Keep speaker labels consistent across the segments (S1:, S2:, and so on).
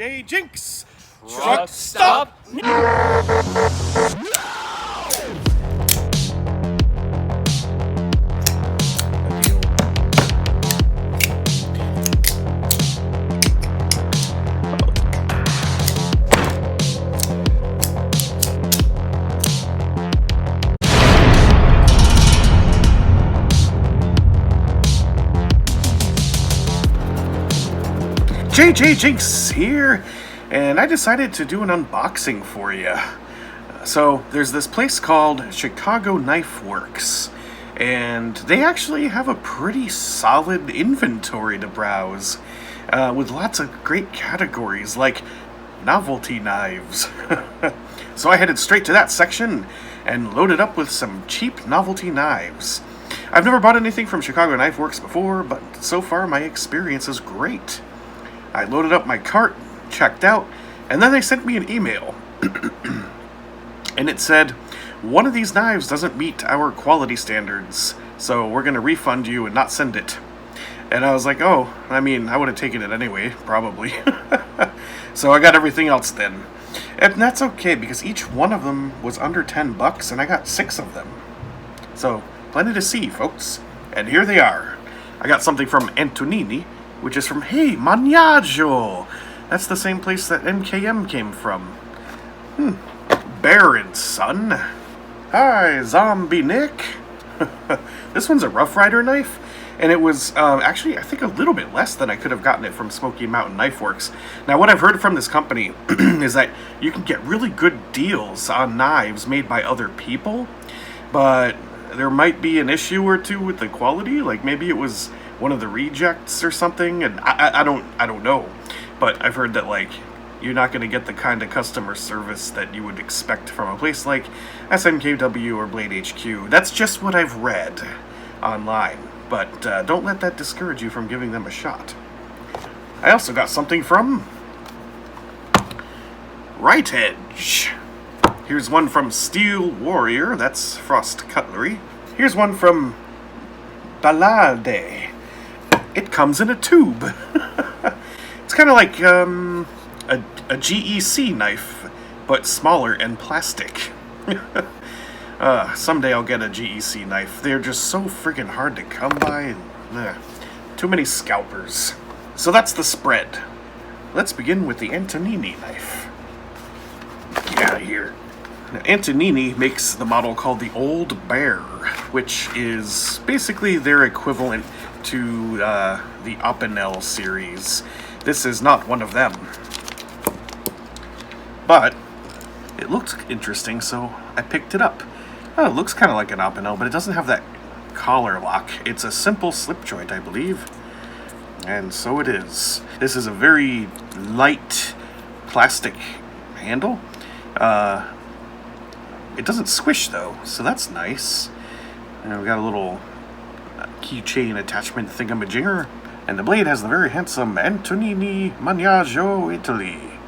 S1: JJJinks!
S2: Truck stop!
S1: JJJinks here, and I decided to do an unboxing for you. So, there's this place called Chicago Knifeworks, and they actually have a pretty solid inventory to browse, with lots of great categories like novelty knives. So I headed straight to that section and loaded up with some cheap novelty knives. I've never bought anything from Chicago Knifeworks before, but so far my experience is great. I loaded up my cart, checked out, and then they sent me an email. And it said, one of these knives doesn't meet our quality standards, so we're going to refund you and not send it. And I was like, oh, I mean, I would have taken it anyway, probably. So I got everything else then. And that's okay, because each one of them was under $10, and I got 6 of them. So, plenty to see, folks. And here they are. I got something from Antonini, which is from, hey, Magnaggio! That's the same place that NKM came from. Baron, son. Hi, Zombie Nick. This one's a Rough Rider knife, and it was actually, I think, a little bit less than I could have gotten it from Smoky Mountain Knifeworks. Now, what I've heard from this company is that you can get really good deals on knives made by other people, but there might be an issue or two with the quality. Like, maybe it was one of the rejects or something, and I don't know. But I've heard that, like, you're not going to get the kind of customer service that you would expect from a place like SMKW or Blade HQ. That's just what I've read online. But don't let that discourage you from giving them a shot. I also got something from Right Edge. Here's one from Steel Warrior. That's Frost Cutlery. Here's one from Balade. It comes in a tube. It's kind of like a GEC knife, but smaller and plastic. Someday I'll get a GEC knife. They're just so freaking hard to come by. Too many scalpers. So that's the spread. Let's begin with the Antonini knife. Get out of here. Now, Antonini makes the model called the Old Bear, which is basically their equivalent to the Opinel series. This is not one of them. But it looked interesting, so I picked it up. Oh, it looks kind of like an Opinel, but it doesn't have that collar lock. It's a simple slip joint, I believe. And so it is. This is a very light plastic handle. It doesn't squish, though, so that's nice. And we've got a little keychain attachment thingamajigger. And the blade has the very handsome Antonini Magnaggio Italy.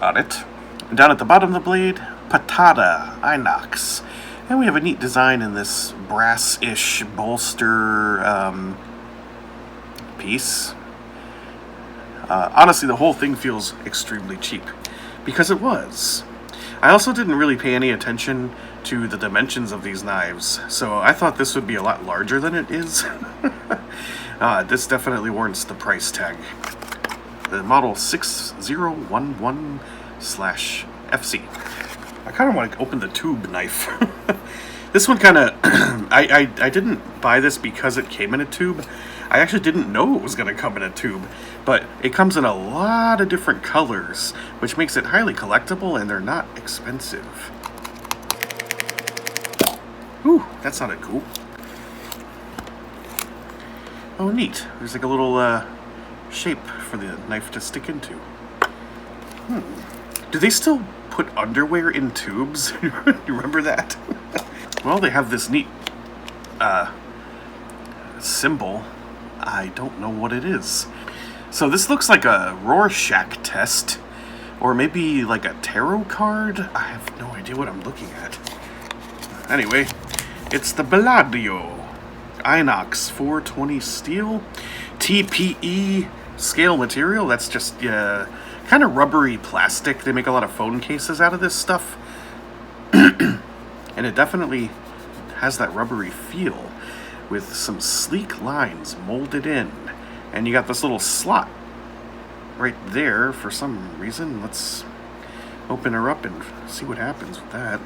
S1: Got it. And down at the bottom of the blade, Patata Inox. And we have a neat design in this brass-ish bolster piece. Honestly, the whole thing feels extremely cheap. Because it was. I also didn't really pay any attention to the dimensions of these knives, so I thought this would be a lot larger than it is. This definitely warrants the price tag. The model 6011/FC. I kind of want to open the tube knife. This one kind of... I didn't buy this because it came in a tube. I actually didn't know it was going to come in a tube, but it comes in a lot of different colors, which makes it highly collectible, and they're not expensive. Ooh, that sounded cool. Oh, neat. There's like a little shape for the knife to stick into. Do they still put underwear in tubes? You remember that? Well, they have this neat symbol. I don't know what it is. So this looks like a Rorschach test, or maybe like a tarot card. I have no idea what I'm looking at. Anyway, it's the Belladio Inox 420 steel TPE scale material. That's just kind kind of rubbery plastic. They make a lot of phone cases out of this stuff. And it definitely has that rubbery feel with some sleek lines molded in. And you got this little slot right there for some reason. Let's open her up and see what happens with that.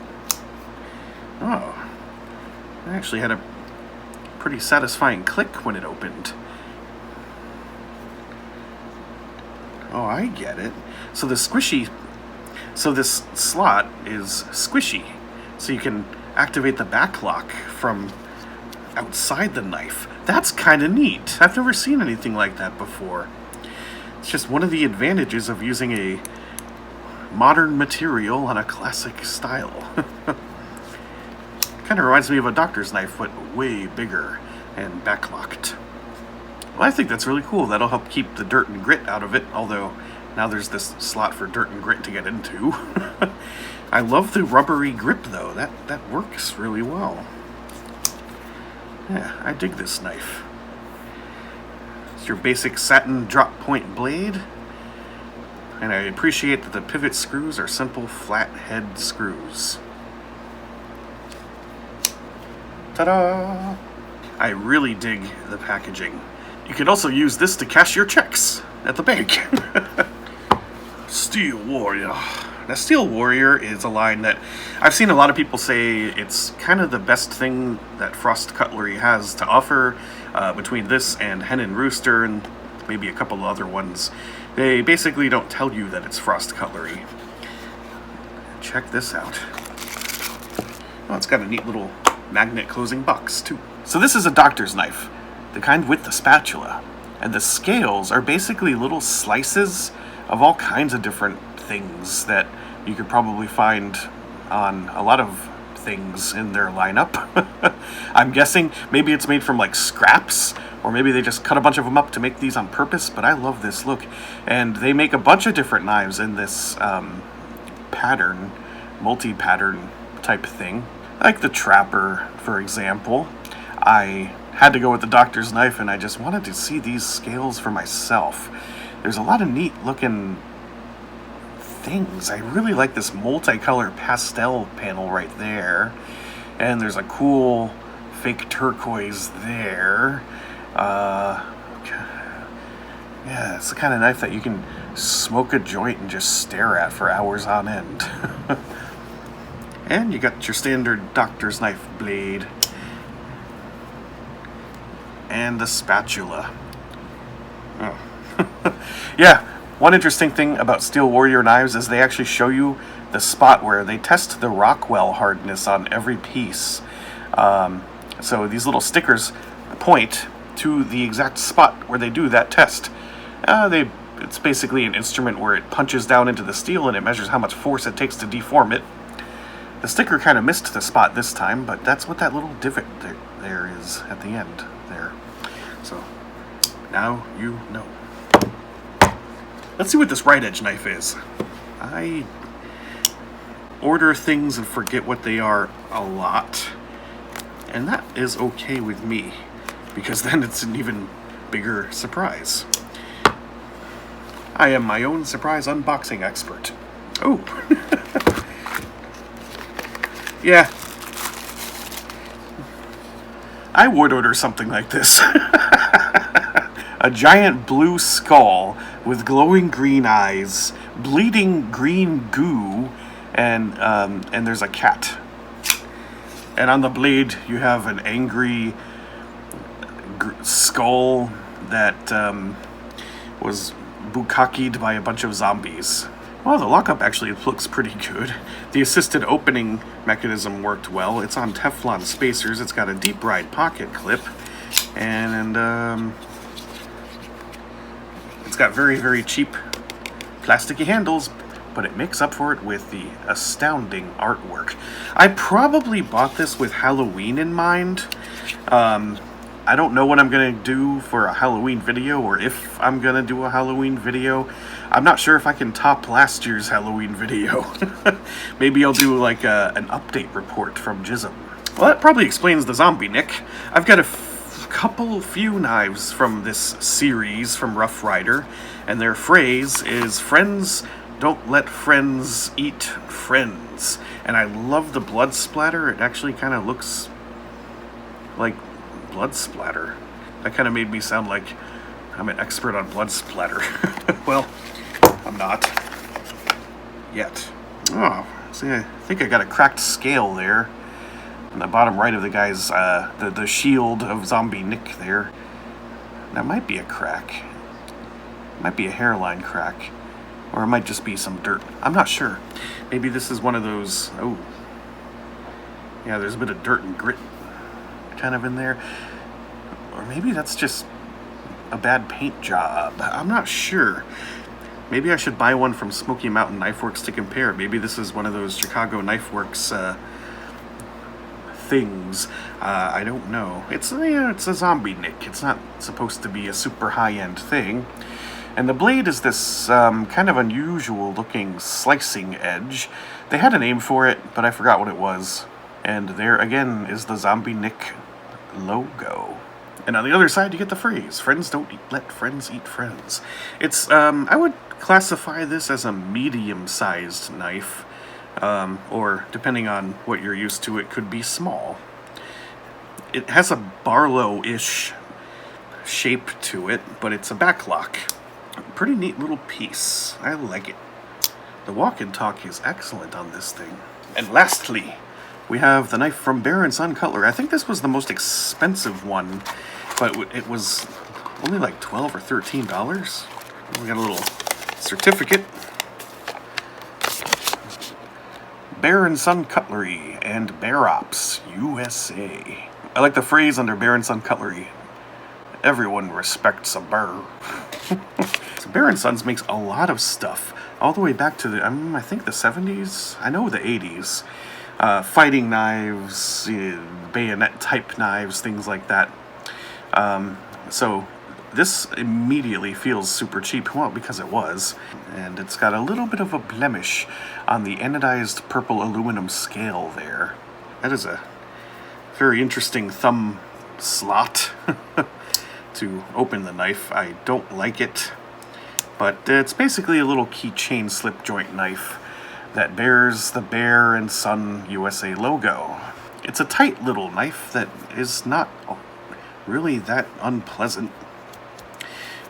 S1: Oh, it actually had a pretty satisfying click when it opened. Oh, I get it. So this slot is squishy. So you can activate the back lock from outside the knife. That's kind of neat. I've never seen anything like that before. It's just one of the advantages of using a modern material on a classic style. Kind of reminds me of a doctor's knife, but way bigger and backlocked. Well, I think that's really cool. That'll help keep the dirt and grit out of it, although now there's this slot for dirt and grit to get into. I love the rubbery grip, though. That works really well. Yeah, I dig this knife. It's your basic satin drop point blade. And I appreciate that the pivot screws are simple flat head screws. Ta-da! I really dig the packaging. You can also use this to cash your checks at the bank. Steel Warrior. Now, Steel Warrior is a line that I've seen a lot of people say it's kind of the best thing that Frost Cutlery has to offer between this and Hen and Rooster and maybe a couple of other ones. They basically don't tell you that it's Frost Cutlery. Check this out. Oh, it's got a neat little magnet closing box, too. So this is a doctor's knife, the kind with the spatula. And the scales are basically little slices of all kinds of different things that you could probably find on a lot of things in their lineup. I'm guessing maybe it's made from like scraps, or maybe they just cut a bunch of them up to make these on purpose, but I love this look. And they make a bunch of different knives in this pattern, multi-pattern type thing. Like the Trapper, for example. I had to go with the doctor's knife, and I just wanted to see these scales for myself. There's a lot of neat looking things. I really like this multicolor pastel panel right there. And there's a cool fake turquoise there. Yeah, it's the kind of knife that you can smoke a joint and just stare at for hours on end. And you got your standard doctor's knife blade. And the spatula. Oh. Yeah, one interesting thing about Steel Warrior knives is they actually show you the spot where they test the Rockwell hardness on every piece. So these little stickers point to the exact spot where they do that test. It's basically an instrument where it punches down into the steel and it measures how much force it takes to deform it. The sticker kind of missed the spot this time, but that's what that little divot there is at the end there. So now you know. Let's see what this right edge knife is. I order things and forget what they are a lot. And that is okay with me, because then it's an even bigger surprise. I am my own surprise unboxing expert. Oh. Yeah. I would order something like this. A giant blue skull with glowing green eyes, bleeding green goo, and there's a cat. And on the blade, you have an angry skull that was bukkakied by a bunch of zombies. Well, the lockup actually looks pretty good. The assisted opening mechanism worked well. It's on Teflon spacers. It's got a deep ride pocket clip, and it's got very, very cheap plasticky handles, but it makes up for it with the astounding artwork. I probably bought this with Halloween in mind. I don't know what I'm going to do for a Halloween video, or if I'm going to do a Halloween video. I'm not sure if I can top last year's Halloween video. Maybe I'll do like an update report from Jism. Well, that probably explains the zombie nick. I've got a few knives from this series from Rough Rider, And their phrase is, "Friends don't let friends eat friends." And I love the blood splatter. It actually kind of looks like blood splatter. That kind of made me sound like I'm an expert on blood splatter. Well, I'm not. Yet. Oh, see, I think I got a cracked scale there. On the bottom right of the guy's, the shield of Zombie Nick there. That might be a crack. Might be a hairline crack. Or it might just be some dirt. I'm not sure. Maybe this is one of those... Oh. Yeah, there's a bit of dirt and grit kind of in there. Or maybe that's just a bad paint job. I'm not sure. Maybe I should buy one from Smoky Mountain Knifeworks to compare. Maybe this is one of those Chicago Knifeworks things. I don't know. It's a Zombie Nick. It's not supposed to be a super high-end thing. And the blade is this kind of unusual looking slicing edge. They had a name for it, but I forgot what it was. And there again is the Zombie Nick logo. And on the other side you get the phrase, "Friends don't let friends eat friends." It's, I would classify this as a medium-sized knife. Or depending on what you're used to, it could be small. It has a Barlow-ish shape to it, but it's a backlock. Pretty neat little piece. I like it. The walk and talk is excellent on this thing. And lastly, we have the knife from Bear & Son Cutlery. I think this was the most expensive one, but it was only like $12 or $13. We got a little certificate. Bear & Son Cutlery and Bear Ops USA. I like the phrase under Bear & Son Cutlery. Everyone respects a bear. So Bear & Sons makes a lot of stuff, all the way back to the, I think the 70s? I know the 80s. Fighting knives, bayonet type knives, things like that. So this immediately feels super cheap, well, because it was. And it's got a little bit of a blemish on the anodized purple aluminum scale there. That is a very interesting thumb slot to open the knife. I don't like it, but it's basically a little keychain slip joint knife that bears the Bear & Son USA logo. It's a tight little knife that is not really that unpleasant.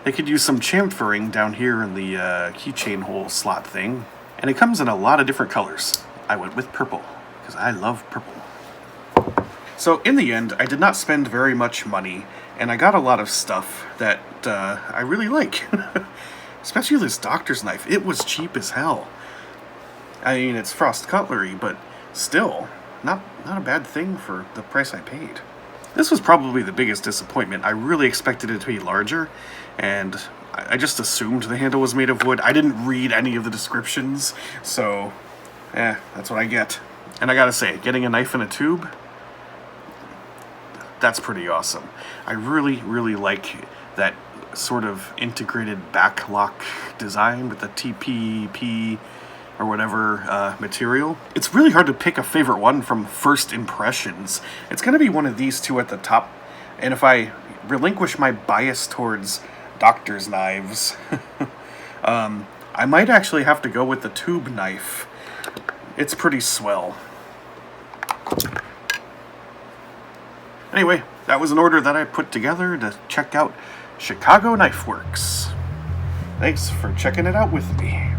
S1: They could use some chamfering down here in the keychain hole slot thing. And it comes in a lot of different colors. I went with purple, because I love purple. So in the end, I did not spend very much money, and I got a lot of stuff that I really like. Especially this doctor's knife. It was cheap as hell. I mean, it's Frost Cutlery, but still, not a bad thing for the price I paid. This was probably the biggest disappointment. I really expected it to be larger, and I just assumed the handle was made of wood. I didn't read any of the descriptions, so, that's what I get. And I gotta say, getting a knife in a tube, that's pretty awesome. I really, really like that sort of integrated backlock design with the TPP or whatever material. It's really hard to pick a favorite one from first impressions. It's going to be one of these two at the top. And if I relinquish my bias towards doctor's knives, I might actually have to go with the tube knife. It's pretty swell. Anyway, that was an order that I put together to check out Chicago Knifeworks. Thanks for checking it out with me.